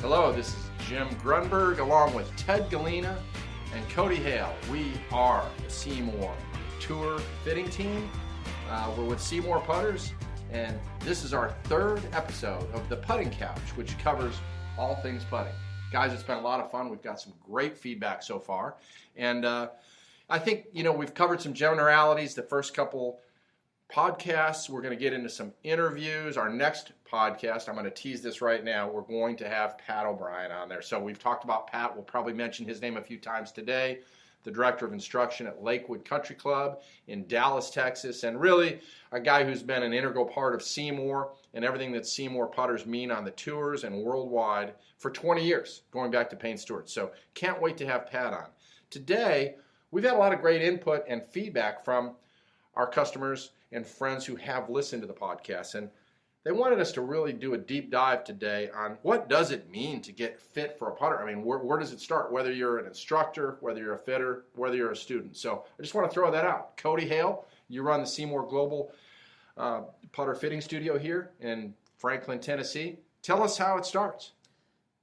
Hello, this is Jim Grunberg along with Ted Galena and Cody Hale. We are the SeeMore Tour Fitting Team. We're with SeeMore Putters, and this is our third episode of the Putting Couch, which covers all things putting. Guys, it's been a lot of fun. We've got some great feedback so far, and I think, we've covered some generalities the first couple podcasts. We're going to get into some interviews. Our next podcast, I'm going to tease this right now, we're going to have Pat O'Brien on there. So we've talked about Pat. We'll probably mention his name a few times today. The Director of Instruction at Lakewood Country Club in Dallas, Texas, and really a guy who's been an integral part of SeeMore and everything that SeeMore putters mean on the tours and worldwide for 20 years, going back to Payne Stewart. So can't wait to have Pat on. Today, we've had a lot of great input and feedback from our customers and friends who have listened to the podcast, and they wanted us to really do a deep dive today on what does it mean to get fit for a putter. I mean, where does it start? Whether you're an instructor, whether you're a fitter, whether you're a student. So I just want to throw that out. Cody Hale, you run the SeeMore Global Putter Fitting Studio here in Franklin, Tennessee. Tell us how it starts.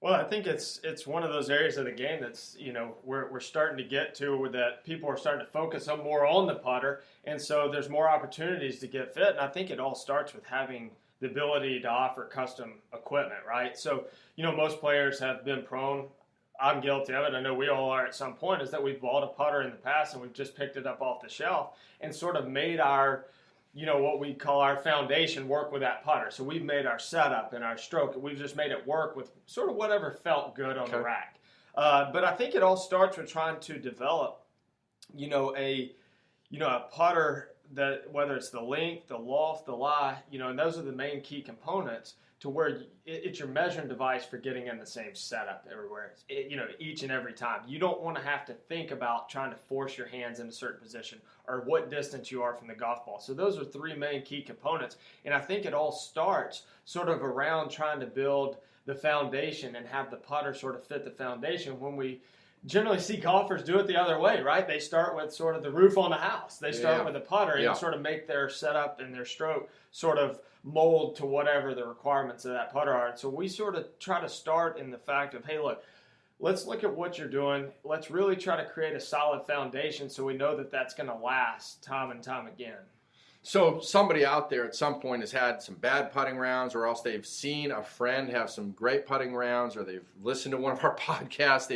Well, I think it's one of those areas of the game that's, we're starting to get to that people are starting to focus on more on the putter, and so there's more opportunities to get fit. And I think it all starts with having the ability to offer custom equipment, right? So, most players have been prone, I'm guilty of it, I know we all are at some point, is that we've bought a putter in the past and we've just picked it up off the shelf and sort of made our, what we call our foundation work with that putter. So we've made our setup and our stroke, we've just made it work with sort of whatever felt good on the rack. But I think it all starts with trying to develop, a putter that, whether it's the length, the loft, the lie, and those are the main key components to where it's your measuring device for getting in the same setup everywhere, each and every time. You don't want to have to think about trying to force your hands in a certain position or what distance you are from the golf ball. So those are three main key components, and I think it all starts sort of around trying to build the foundation and have the putter sort of fit the foundation. When we generally see golfers do it the other way, right? They start with sort of the roof on the house. They start with a putter and sort of make their setup and their stroke sort of mold to whatever the requirements of that putter are. And so we sort of try to start in the fact of, hey, look, let's look at what you're doing. Let's really try to create a solid foundation so we know that that's going to last time and time again. So somebody out there at some point has had some bad putting rounds, or else they've seen a friend have some great putting rounds, or they've listened to one of our podcasts.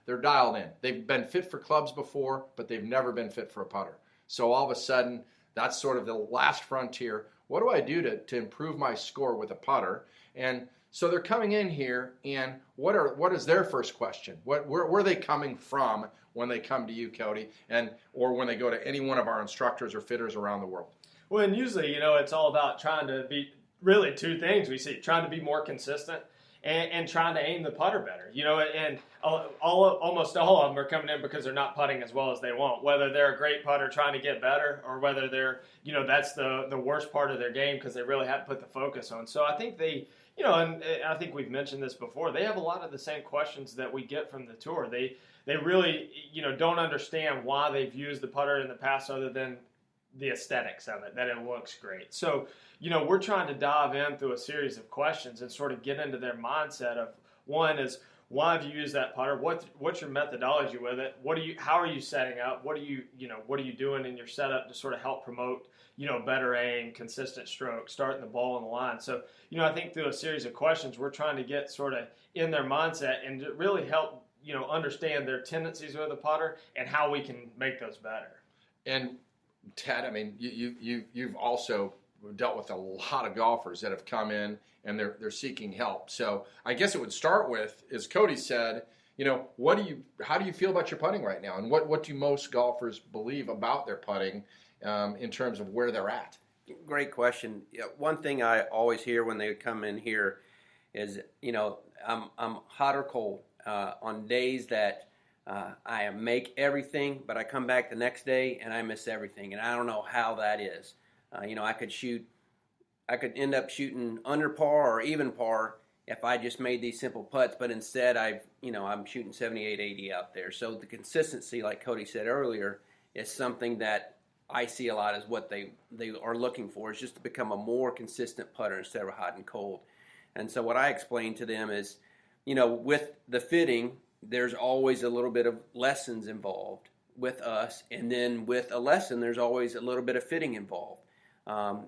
They're dialed in. They've been fit for clubs before, but they've never been fit for a putter. So all of a sudden, that's sort of the last frontier. What do I do to improve my score with a putter? And so they're coming in here, and what is their first question? Where are they coming from when they come to you, Cody, or when they go to any one of our instructors or fitters around the world? Well, and usually, it's all about trying to be really two things we see: trying to be more consistent and trying to aim the putter better. And almost all of them are coming in because they're not putting as well as they want. Whether they're a great putter trying to get better, or whether they're, that's the worst part of their game because they really haven't put the focus on. So I think they, and I think we've mentioned this before, they have a lot of the same questions that we get from the tour. They really, don't understand why they've used the putter in the past other than the aesthetics of it, that it looks great. So, we're trying to dive in through a series of questions and sort of get into their mindset of, one is, why have you used that putter? What's your methodology with it? How are you setting up? What are you doing in your setup to sort of help promote, better aim, consistent stroke, starting the ball on the line? So, I think through a series of questions, we're trying to get sort of in their mindset and to really help, understand their tendencies with the putter and how we can make those better. And Ted, I mean, you've also dealt with a lot of golfers that have come in and they're seeking help. So I guess it would start with, as Cody said, how do you feel about your putting right now, and what do most golfers believe about their putting in terms of where they're at? Great question. One thing I always hear when they come in here is, I'm hot or cold on days that I make everything, but I come back the next day and I miss everything, and I don't know how that is. I could end up shooting under par or even par if I just made these simple putts, but instead I'm shooting 78, 80 out there. So the consistency, like Cody said earlier, is something that I see a lot as what they are looking for, is just to become a more consistent putter instead of hot and cold. And so what I explain to them is, with the fitting, there's always a little bit of lessons involved with us, and then with a lesson, there's always a little bit of fitting involved. And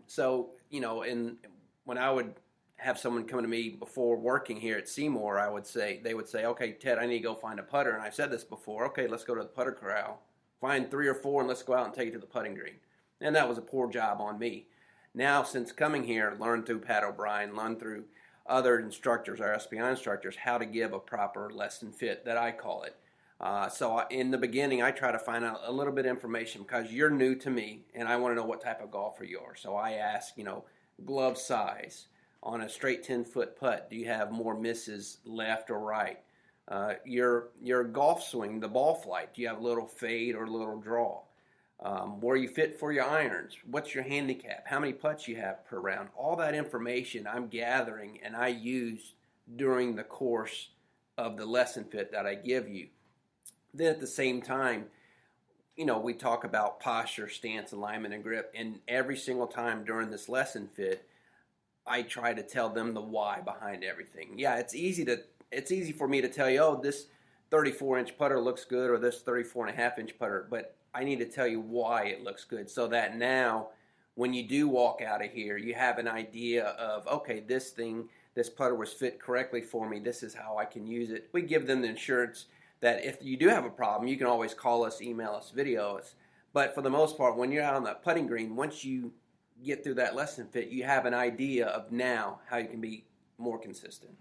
when I would have someone come to me before working here at SeeMore, they would say, okay, Ted, I need to go find a putter. And I've said this before, okay, let's go to the putter corral, find 3 or 4, and let's go out and take it to the putting green. And that was a poor job on me. Now, since coming here, learned through Pat O'Brien, learned through other instructors, our SPI instructors, how to give a proper lesson fit, that I call it. In the beginning, I try to find out a little bit of information because you're new to me, and I want to know what type of golfer you are. So I ask, glove size. On a straight 10-foot putt, do you have more misses left or right? Your golf swing, the ball flight, do you have a little fade or a little draw? Where you fit for your irons? What's your handicap? How many putts you have per round? All that information I'm gathering and I use during the course of the lesson fit that I give you. Then at the same time, we talk about posture, stance, alignment, and grip. And every single time during this lesson fit, I try to tell them the why behind everything. Yeah, it's easy for me to tell you, oh, this 34-inch putter looks good, or this 34.5-inch putter, but I need to tell you why it looks good, so that now when you do walk out of here, you have an idea of, okay, this putter was fit correctly for me. This is how I can use it. We give them the assurance that if you do have a problem, you can always call us, email us, video us. But for the most part, when you're out on that putting green, once you get through that lesson fit, you have an idea of now how you can be more consistent.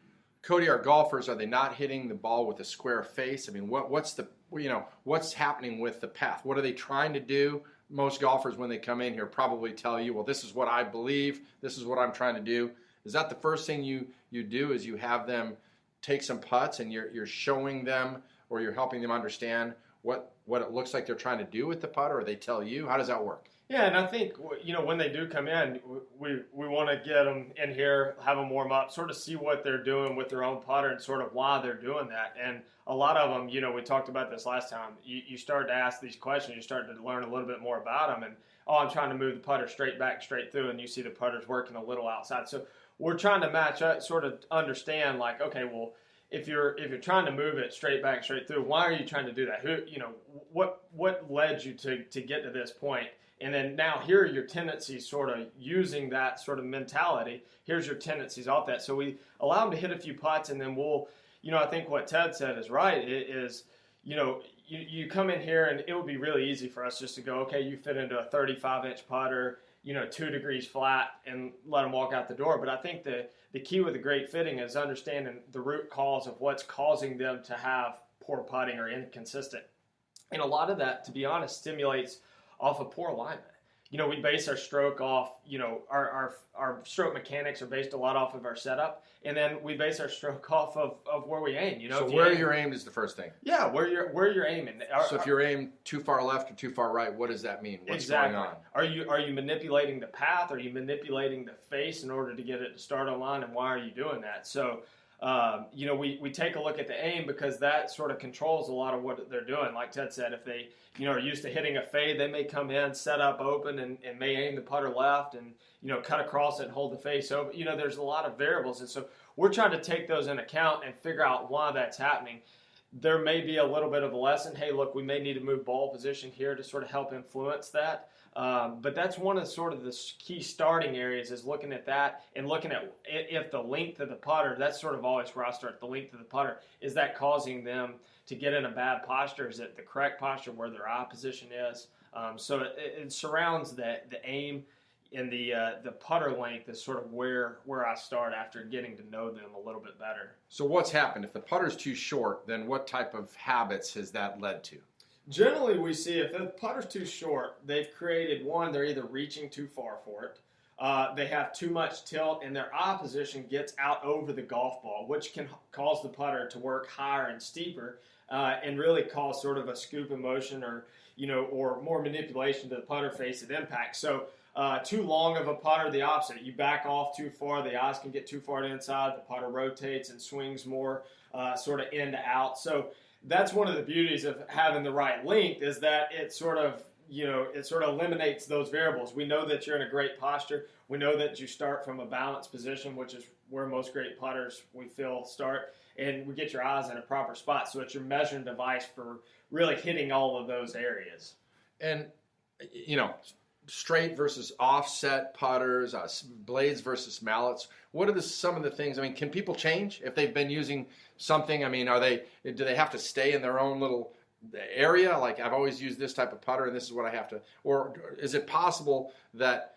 Cody, our golfers, are they not hitting the ball with a square face? I mean, what's happening with the path? What are they trying to do? Most golfers, when they come in here, probably tell you, well, this is what I believe. This is what I'm trying to do. Is that the first thing you do, is you have them take some putts and you're showing them, or you're helping them understand what it looks like they're trying to do with the putter, or they tell you? How does that work? Yeah, and I think, when they do come in, we want to get them in here, have them warm up, sort of see what they're doing with their own putter and sort of why they're doing that. And a lot of them, we talked about this last time, you start to ask these questions, you start to learn a little bit more about them, and, I'm trying to move the putter straight back, straight through, and you see the putter's working a little outside. So we're trying to match up, sort of understand, like, okay, well, if you're trying to move it straight back, straight through, why are you trying to do that? What led you to get to this point? And then now here are your tendencies, sort of using that sort of mentality. Here's your tendencies off that. So we allow them to hit a few putts, and then we'll, I think what Ted said is right. It is, you come in here, and it would be really easy for us just to go, okay, you fit into a 35-inch putter, 2 degrees flat, and let them walk out the door. But I think the key with a great fitting is understanding the root cause of what's causing them to have poor putting or inconsistent. And a lot of that, to be honest, stimulates off of poor alignment. We base our stroke off, our stroke mechanics are based a lot off of our setup, and then we base our stroke off of where we aim. So where you're aimed is the first thing. Yeah, where you're aiming. So if you're aimed too far left or too far right, what does that mean? What's exactly going on? Are you manipulating the path? Are you manipulating the face in order to get it to start on line? And why are you doing that? So we take a look at the aim, because that sort of controls a lot of what they're doing. Like Ted said, if they are used to hitting a fade, they may come in, set up open, and may aim the putter left and cut across it and hold the face open. There's a lot of variables, and so we're trying to take those in account and figure out why that's happening. There may be a little bit of a lesson. Hey, look, we may need to move ball position here to sort of help influence that. But that's one of sort of the key starting areas, is looking at that and looking at if the length of the putter, that's sort of always where I start, the length of the putter, is that causing them to get in a bad posture? Is it the correct posture where their eye position is? So it surrounds the aim, and the putter length is sort of where I start after getting to know them a little bit better. So what's happened? If the putter's too short, then what type of habits has that led to? Generally, we see if the putter's too short, they've created one, they're either reaching too far for it, they have too much tilt, and their eye position gets out over the golf ball, which can cause the putter to work higher and steeper, and really cause sort of a scoop in motion, or more manipulation to the putter face at impact. So too long of a putter, the opposite. You back off too far, the eyes can get too far to the inside, the putter rotates and swings more sort of in to out. So that's one of the beauties of having the right length, is that it sort of eliminates those variables. We know that you're in a great posture. We know that you start from a balanced position, which is where most great putters, we feel, start. and we get your eyes in a proper spot. So it's your measuring device for really hitting all of those areas. And, straight versus offset putters, blades versus mallets. What are some of the things? I mean, can people change if they've been using something? I mean, do they have to stay in their own little area? Like, I've always used this type of putter, and this is what I have to. Or is it possible that,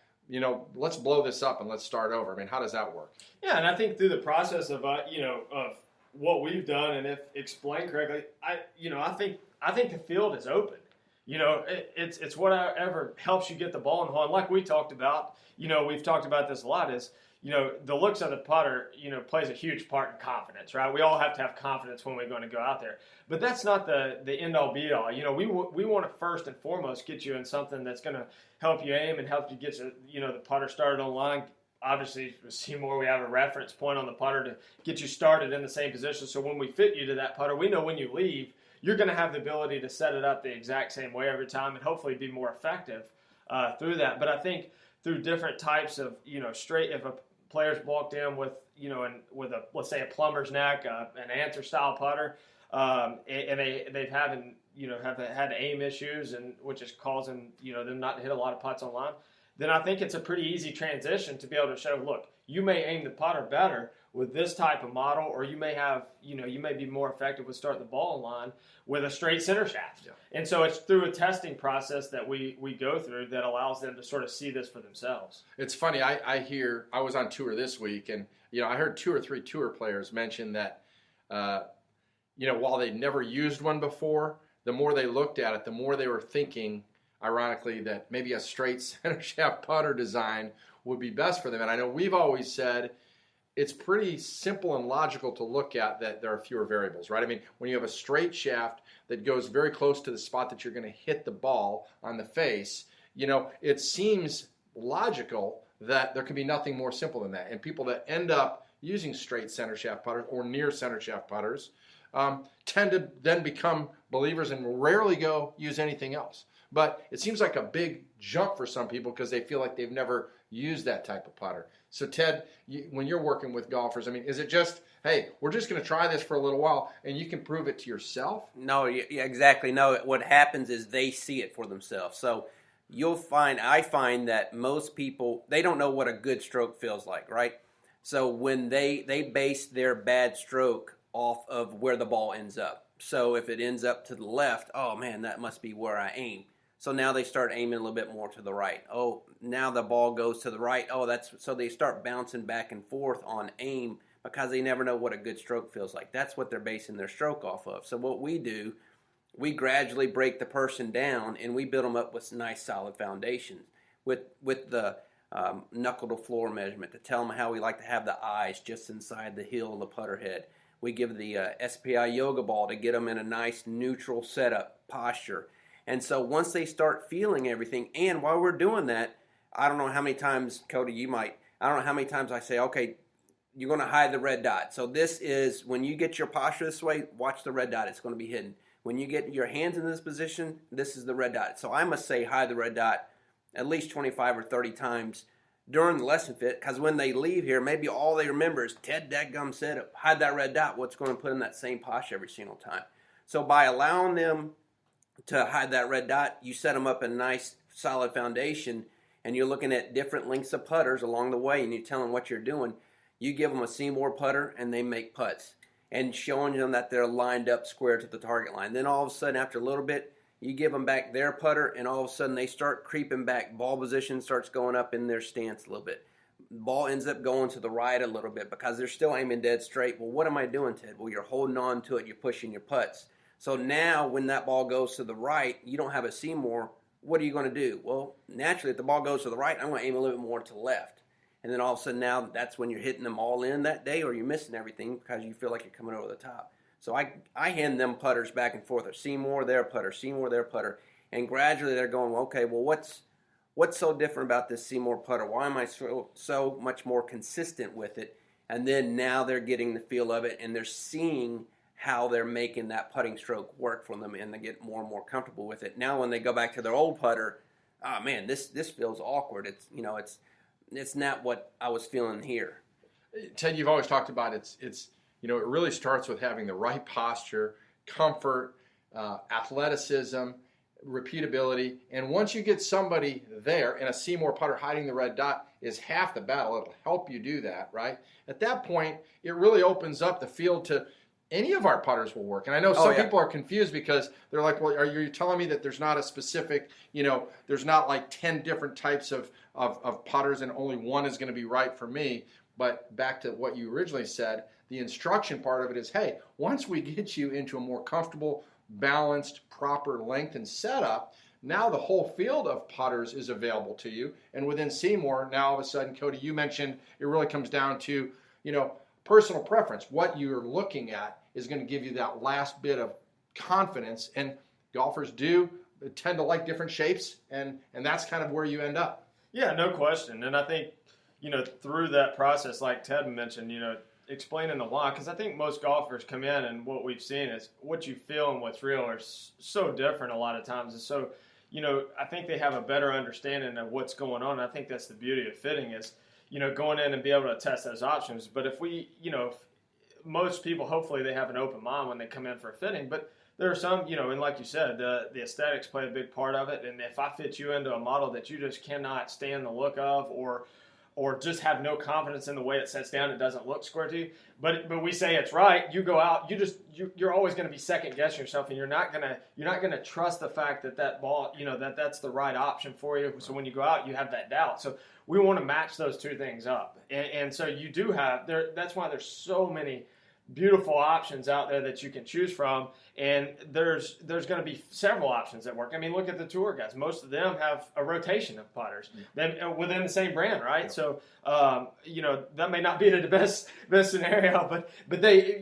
let's blow this up and let's start over? I mean, how does that work? Yeah, and I think through the process of of what we've done, and if explained correctly, I think the field is open. It's whatever helps you get the ball in the hole. And like we talked about, we've talked about this a lot, is, the looks of the putter, plays a huge part in confidence, right? We all have to have confidence when we're going to go out there. But that's not the end-all, be-all. We want to first and foremost get you in something that's going to help you aim and help you get the putter started on line. Obviously, with SeeMore, we have a reference point on the putter to get you started in the same position. So when we fit you to that putter, we know when you leave, you're going to have the ability to set it up the exact same way every time and hopefully be more effective through that. But I think through different types of, straight, if a player's walked in with, with a, let's say, a plumber's neck, an answer style putter, and they've have had aim issues, and which is causing, them not to hit a lot of putts on line, then I think it's a pretty easy transition to be able to show, look, you may aim the putter better with this type of model, or you may have, you may be more effective with starting the ball in line with a straight center shaft. Yeah. And so it's through a testing process that we go through that allows them to sort of see this for themselves. It's funny, I was on tour this week, and, I heard 2 or 3 tour players mention that, while they'd never used one before, the more they looked at it, the more they were thinking, ironically, that maybe a straight center shaft putter design would be best for them. And I know we've always said it's pretty simple and logical to look at that there are fewer variables, right? I mean, when you have a straight shaft that goes very close to the spot that you're going to hit the ball on the face, it seems logical that there can be nothing more simple than that. And people that end up using straight center shaft putters or near center shaft putters tend to then become believers and rarely go use anything else. But it seems like a big jump for some people because they feel like they've never used that type of putter. So, Ted, when you're working with golfers, I mean, is it just, hey, we're just going to try this for a little while and you can prove it to yourself? No, yeah, exactly. No, what happens is they see it for themselves. So I find that most people, they don't know what a good stroke feels like, right? So when they base their bad stroke off of where the ball ends up. So if it ends up to the left, oh man, that must be where I aim. So now they start aiming a little bit more to the right. Oh, now the ball goes to the right. Oh, so they start bouncing back and forth on aim because they never know what a good stroke feels like. That's what they're basing their stroke off of. So what we do, we gradually break the person down and we build them up with nice solid foundations with the knuckle to floor measurement to tell them how we like to have the eyes just inside the heel of the putter head. We give the SPI yoga ball to get them in a nice neutral setup posture. And so once they start feeling everything, and while we're doing that, I don't know how many times, Cody, I don't know how many times I say, okay, you're going to hide the red dot. So this is, when you get your posture this way, watch the red dot. It's going to be hidden. When you get your hands in this position, this is the red dot. So I must say hide the red dot at least 25 or 30 times during the lesson fit, because when they leave here, maybe all they remember is Ted dadgum said, hide that red dot. What's going to put in that same posture every single time? So by allowing them to hide that red dot, you set them up a nice solid foundation, and you're looking at different lengths of putters along the way, and you tell them what you're doing. You give them a SeeMore putter, and they make putts, and showing them that they're lined up square to the target line. Then all of a sudden, after a little bit, you give them back their putter, and all of a sudden they start creeping back. Ball position starts going up in their stance a little bit. Ball ends up going to the right a little bit because they're still aiming dead straight. Well, what am I doing, Ted? Well, you're holding on to it. You're pushing your putts. So now when that ball goes to the right, you don't have a SeeMore. What are you going to do? Well, naturally, if the ball goes to the right, I'm going to aim a little bit more to the left. And then all of a sudden now that's when you're hitting them all in that day, or you're missing everything because you feel like you're coming over the top. So I hand them putters back and forth. SeeMore, their putter, SeeMore, their putter. And gradually they're going, well, okay, well, what's so different about this SeeMore putter? Why am I so much more consistent with it? And then now they're getting the feel of it, and they're seeing how they're making that putting stroke work for them, and they get more and more comfortable with it. Now when they go back to their old putter, oh man, this feels awkward. It's not what I was feeling here. Ted, you've always talked about it's you know, it really starts with having the right posture, comfort, athleticism, repeatability. And once you get somebody there, and a SeeMore putter hiding the red dot is half the battle. It'll help you do that, right? At that point, it really opens up the field to any of our putters will work. And I know some people are confused because they're like, well, are you telling me that there's not a specific, you know, there's not like 10 different types of putters and only one is going to be right for me? But back to what you originally said, the instruction part of it is, hey, once we get you into a more comfortable, balanced, proper length and setup, now the whole field of putters is available to you. And within SeeMore, now all of a sudden, Cody, you mentioned it really comes down to, you know, personal preference. What you're looking at is going to give you that last bit of confidence. And golfers do tend to like different shapes, and that's kind of where you end up. Yeah, no question. And I think, you know, through that process, like Ted mentioned, you know, explaining the why, because I think most golfers come in and what we've seen is what you feel and what's real are so different a lot of times. And so, you know, I think they have a better understanding of what's going on. I think that's the beauty of fitting is, you know, going in and be able to test those options. But if we, you know, most people, hopefully they have an open mind when they come in for a fitting, but there are some, you know, and like you said, the aesthetics play a big part of it. And if I fit you into a model that you just cannot stand the look of, or just have no confidence in the way it sets down, it doesn't look square to you. But we say it's right. You go out, you're always going to be second guessing yourself, and you're not gonna trust the fact that ball, you know, that's the right option for you. So when you go out, you have that doubt. So we want to match those two things up, and so you do have there. That's why there's so many beautiful options out there that you can choose from, and there's going to be several options that work. I mean, look at the tour guys. Most of them have a rotation of putters within the same brand, right? Yeah. So, you know, that may not be the best scenario, but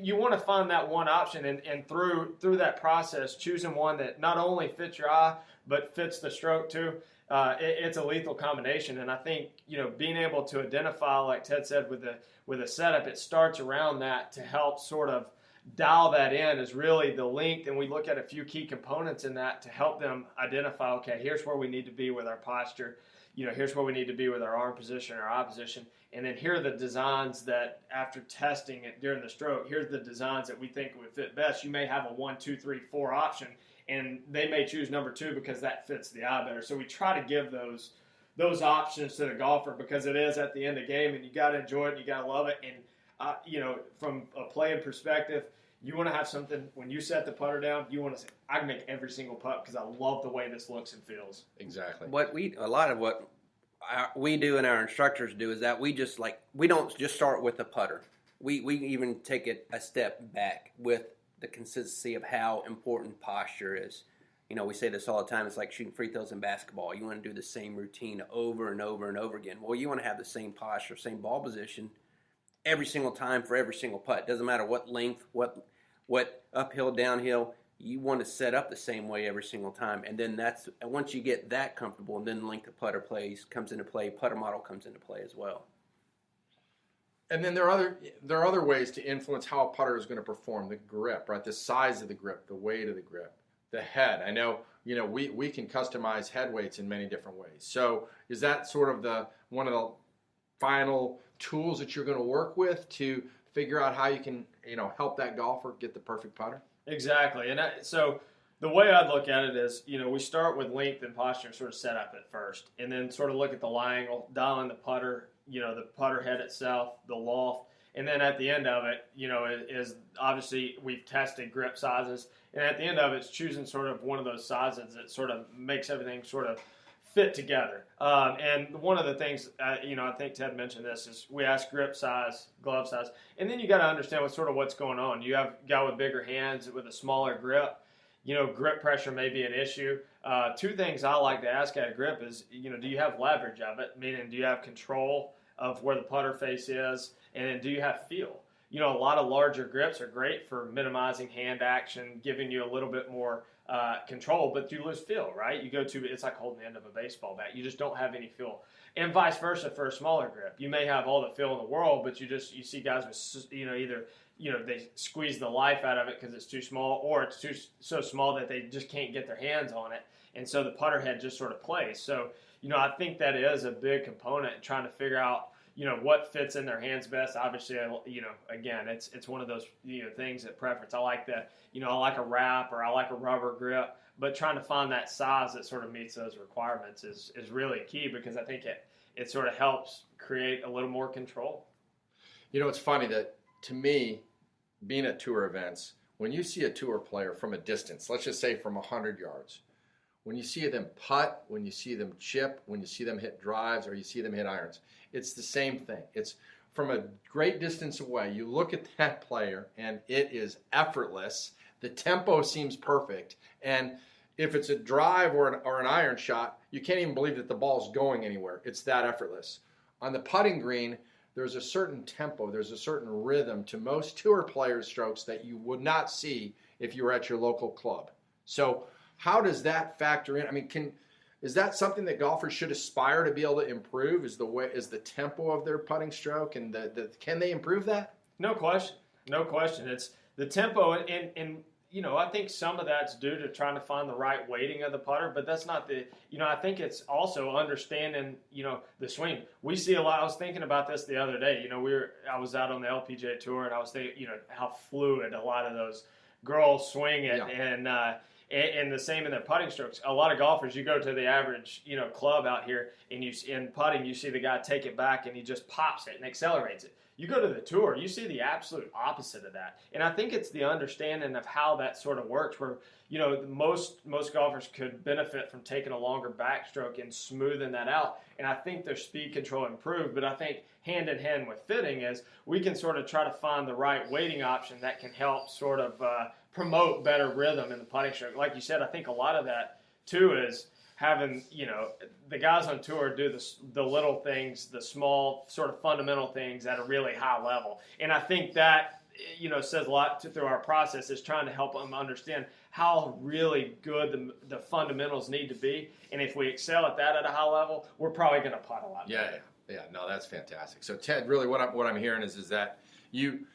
you want to find that one option, and through that process, choosing one that not only fits your eye but fits the stroke too. It's a lethal combination, and I think, you know, being able to identify, like Ted said, with a setup, it starts around that to help sort of dial that in is really the length, and we look at a few key components in that to help them identify, okay, here's where we need to be with our posture, you know, here's where we need to be with our arm position, our eye position, and then here are the designs that after testing it during the stroke, here's the designs that we think would fit best. You may have a 1, 2, 3, 4 option, and they may choose number 2 because that fits the eye better. So we try to give those options to the golfer because it is at the end of the game, and you got to enjoy it, and you got to love it. And you know, from a playing perspective, you want to have something when you set the putter down. You want to say, I can make every single putt because I love the way this looks and feels. Exactly. A lot of what we do and our instructors do is that we don't just start with the putter. We even take it a step back with the consistency of how important posture is. You know, we say this all the time. It's like shooting free throws in basketball. You want to do the same routine over and over and over again. Well, you want to have the same posture, same ball position every single time for every single putt. Doesn't matter what length, what uphill, downhill. You want to set up the same way every single time. And then once you get that comfortable, and then the length of putter comes into play, putter model comes into play as well. And then there are other ways to influence how a putter is going to perform. The grip, right? The size of the grip, the weight of the grip, the head. I know, you know, we can customize head weights in many different ways. So is that sort of one of the final tools that you're going to work with to figure out how you can, you know, help that golfer get the perfect putter? Exactly. And so the way I look at it is, you know, we start with length and posture and sort of set up at first, and then sort of look at the lie angle, dial in the putter, you know, the putter head itself, the loft, and then at the end of it, you know, is obviously we've tested grip sizes, and at the end of it, it's choosing sort of one of those sizes that sort of makes everything sort of fit together. And one of the things, you know, I think Ted mentioned this, is we ask grip size, glove size, and then you got to understand what's going on. You have a guy with bigger hands with a smaller grip. You know, grip pressure may be an issue. Two things I like to ask at a grip is, you know, do you have leverage of it? Meaning, do you have control of where the putter face is? And then do you have feel? You know, a lot of larger grips are great for minimizing hand action, giving you a little bit more control, but you lose feel, right? It's like holding the end of a baseball bat. You just don't have any feel. And vice versa for a smaller grip. You may have all the feel in the world, but you see guys with, you know, either, you know, they squeeze the life out of it because it's too small, or it's so small that they just can't get their hands on it. And so the putter head just sort of plays. So, you know, I think that is a big component in trying to figure out, what fits in their hands best. Obviously, again, it's one of those, things that preference. I like I like a wrap or I like a rubber grip, but trying to find that size that sort of meets those requirements is really key, because I think it sort of helps create a little more control. It's funny that, to me, being at tour events, when you see a tour player from a distance, let's just say from 100 yards, when you see them putt, when you see them chip, when you see them hit drives, or you see them hit irons, it's the same thing. It's from a great distance away. You look at that player, and it is effortless. The tempo seems perfect. And if it's a drive or an iron shot, you can't even believe that the ball's going anywhere. It's that effortless. On the putting green, there's a certain tempo, there's a certain rhythm to most tour players' strokes that you would not see if you were at your local club. So how does that factor in? I mean, is that something that golfers should aspire to be able to improve? Is the tempo of their putting stroke, and can they improve that? No question. It's the tempo, and I think some of that's due to trying to find the right weighting of the putter, but that's not I think it's also understanding, the swing. We see a lot. I was thinking about this the other day. I was out on the LPGA tour, and I was thinking, how fluid a lot of those girls swing it, yeah. And the same in their putting strokes. A lot of golfers, you go to the average, club out here, and in putting, you see the guy take it back and he just pops it and accelerates it. You go to the tour, you see the absolute opposite of that. And I think it's the understanding of how that sort of works, where, most golfers could benefit from taking a longer backstroke and smoothing that out. And I think their speed control improved. But I think hand in hand with fitting is we can sort of try to find the right weighting option that can help sort of promote better rhythm in the putting stroke. Like you said, I think a lot of that, too, is having, the guys on tour do the little things, the small sort of fundamental things at a really high level. And I think that, says a lot through our process, is trying to help them understand how really good the fundamentals need to be. And if we excel at that at a high level, we're probably going to putt a lot better. Yeah. No, that's fantastic. So Ted, really what I'm hearing is that you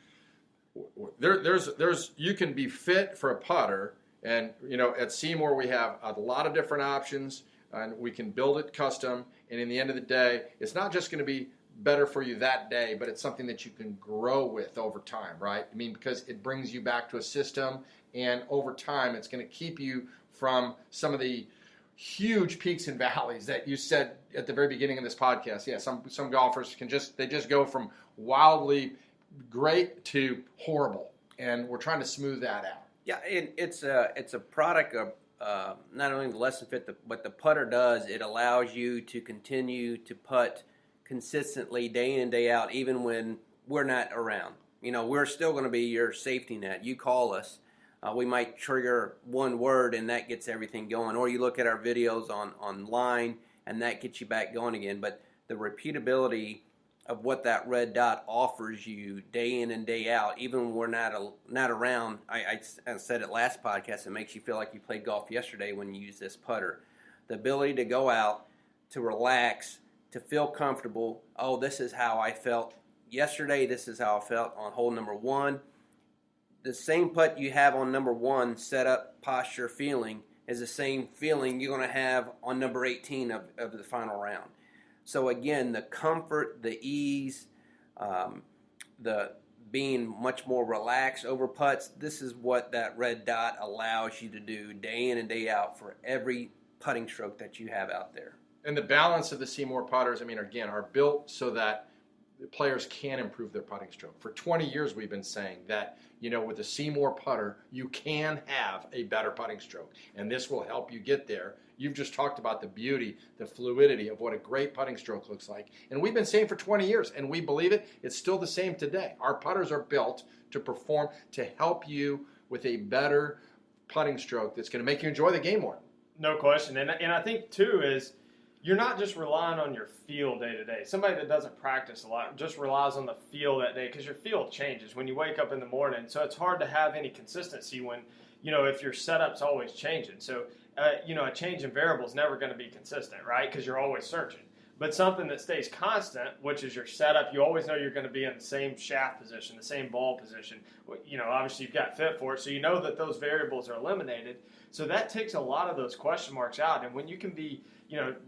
can be fit for a putter. And, at SeeMore, we have a lot of different options, and we can build it custom. And in the end of the day, it's not just going to be better for you that day, but it's something that you can grow with over time, right? I mean, because it brings you back to a system, and over time, it's going to keep you from some of the huge peaks and valleys that you said at the very beginning of this podcast. Yeah, some golfers they just go from wildly great to horrible, and we're trying to smooth that out. Yeah, it's a product of not only the lesson fit, but the putter does. It allows you to continue to putt consistently day in and day out, even when we're not around. We're still going to be your safety net. You call us. We might trigger one word, and that gets everything going. Or you look at our videos online, and that gets you back going again. But the repeatability of what that red dot offers you day in and day out, even when we're not around. I said it last podcast, it makes you feel like you played golf yesterday when you use this putter. The ability to go out, to relax, to feel comfortable. Oh, this is how I felt yesterday. This is how I felt on hole number 1. The same putt you have on number 1, setup, posture, feeling, is the same feeling you're going to have on number 18 of the final round. So again, the comfort, the ease, the being much more relaxed over putts, this is what that red dot allows you to do day in and day out for every putting stroke that you have out there. And the balance of the SeeMore putters, again, are built so that players can improve their putting stroke. For 20 years, we've been saying that, with the SeeMore putter, you can have a better putting stroke, and this will help you get there. You've just talked about the beauty, the fluidity of what a great putting stroke looks like. And we've been saying for 20 years, and we believe it. It's still the same today. Our putters are built to perform, to help you with a better putting stroke that's going to make you enjoy the game more. No question. And I think, too, is you're not just relying on your feel day to day. Somebody that doesn't practice a lot just relies on the feel that day, because your feel changes when you wake up in the morning. So it's hard to have any consistency when, if your setup's always changing. So, a change in variable is never going to be consistent, right? Because you're always searching. but something that stays constant, which is your setup. You always know you're going to be in the same shaft position, the same ball position. Obviously you've got fit for it, so you know that those variables are eliminated. So that takes a lot of those question marks out. And when you can be,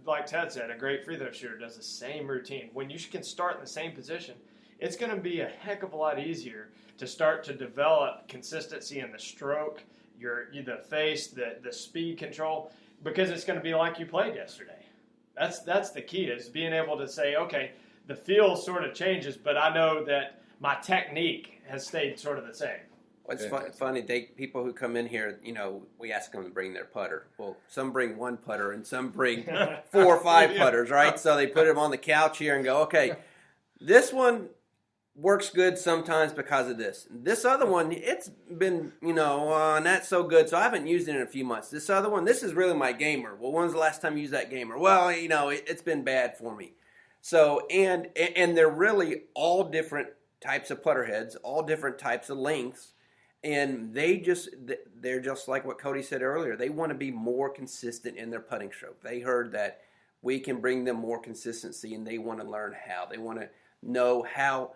like Ted said, a great free throw shooter does the same routine. When you can start in the same position, it's going to be a heck of a lot easier to start to develop consistency in the stroke, the face, the speed control, because it's going to be like you played yesterday. That's the key, is being able to say, okay, the feel sort of changes, but I know that my technique has stayed sort of the same. What's funny, people who come in here, we ask them to bring their putter. Well, some bring one putter and some bring 4 or 5 putters, right? So they put them on the couch here and go, okay, this one works good sometimes because of this. This other one, it's been, not so good, so I haven't used it in a few months. This other one, this is really my gamer. Well, when's the last time you used that gamer? Well, it's been bad for me. So, and they're really all different types of putter heads, all different types of lengths, and they're just like what Cody said earlier. They want to be more consistent in their putting stroke. They heard that we can bring them more consistency, and they want to learn how. They want to know how.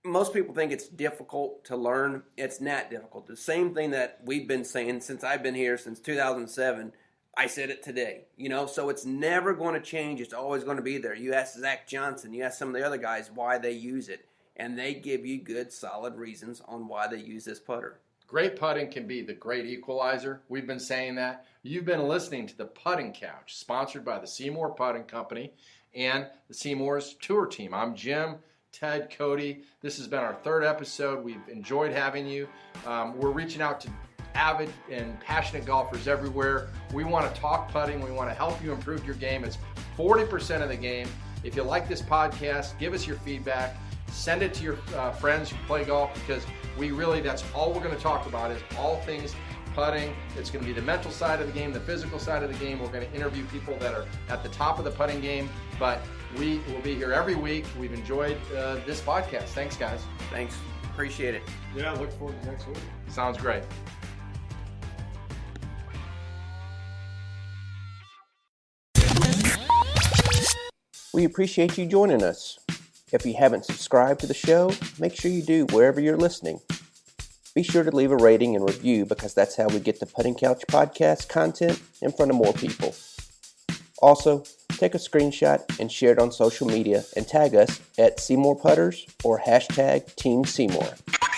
Most people think it's difficult to learn. It's not difficult. The same thing that we've been saying since I've been here since 2007, I said it today. So it's never going to change. It's always going to be there. You ask Zach Johnson, you ask some of the other guys why they use it, and they give you good, solid reasons on why they use this putter. Great putting can be the great equalizer. We've been saying that. You've been listening to the Putting Couch, sponsored by the SeeMore Putting Company and the SeeMore's Tour Team. I'm Jim, Ted, Cody. This has been our 3rd episode. We've enjoyed having you. We're reaching out to avid and passionate golfers everywhere. We want to talk putting. We want to help you improve your game. It's 40% of the game. If you like this podcast, give us your feedback. Send it to your friends who play golf, because that's all we're going to talk about, is all things putting. It's going to be the mental side of the game, the physical side of the game. We're going to interview people that are at the top of the putting game, but we will be here every week. We've enjoyed this podcast. Thanks, guys. Thanks. Appreciate it. Yeah, look forward to next week. Sounds great. We appreciate you joining us. If you haven't subscribed to the show, make sure you do wherever you're listening. Be sure to leave a rating and review, because that's how we get the Putting Couch podcast content in front of more people. Also, take a screenshot and share it on social media and tag us at SeeMore Putters or #Team SeeMore.